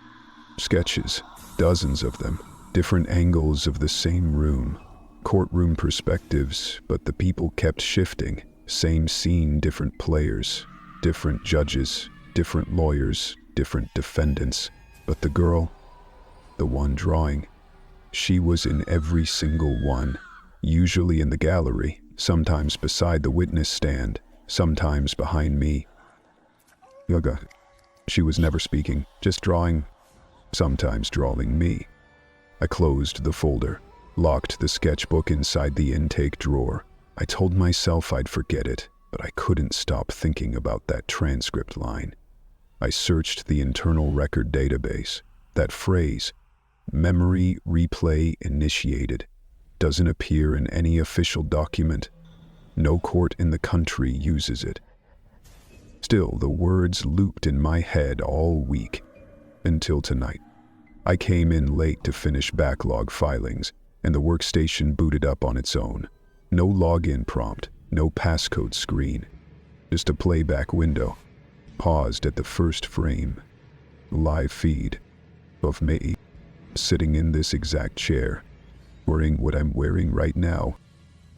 Sketches, dozens of them, different angles of the same room. Courtroom perspectives, but the people kept shifting. Same scene, different players, different judges, different lawyers, different defendants. But the girl, the one drawing, she was in every single one, usually in the gallery, sometimes beside the witness stand, sometimes behind me. Gaga. She was never speaking, just drawing, sometimes drawing me. I closed the folder, locked the sketchbook inside the intake drawer. I told myself I'd forget it, but I couldn't stop thinking about that transcript line. I searched the internal record database. That phrase, memory replay initiated, doesn't appear in any official document. No court in the country uses it. Still, the words looped in my head all week, until tonight. I came in late to finish backlog filings, and the workstation booted up on its own. No login prompt, no passcode screen, just a playback window. Paused at the first frame. Live feed of me, sitting in this exact chair, wearing what I'm wearing right now.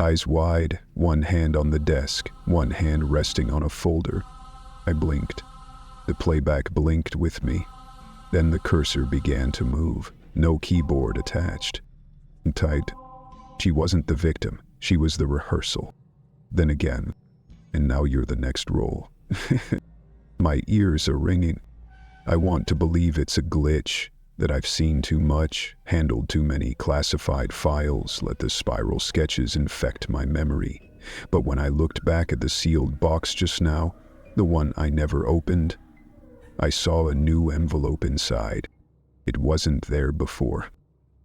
Eyes wide, one hand on the desk, one hand resting on a folder. I blinked. The playback blinked with me. Then the cursor began to move, no keyboard attached. Tight. She wasn't the victim, she was the rehearsal. Then again, and now you're the next role. My ears are ringing. I want to believe it's a glitch, that I've seen too much, handled too many classified files, let the spiral sketches infect my memory. But when I looked back at the sealed box just now, the one I never opened, I saw a new envelope inside. It wasn't there before.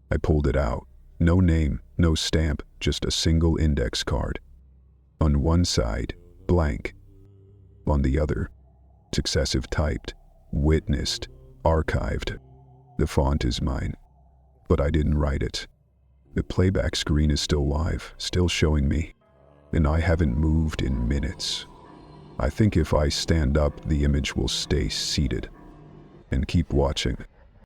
I pulled it out. No name, no stamp, just a single index card. On one side, blank. On the other, successive typed, witnessed, archived. The font is mine, but I didn't write it. The playback screen is still live, still showing me, and I haven't moved in minutes. I think if I stand up, the image will stay seated and keep watching.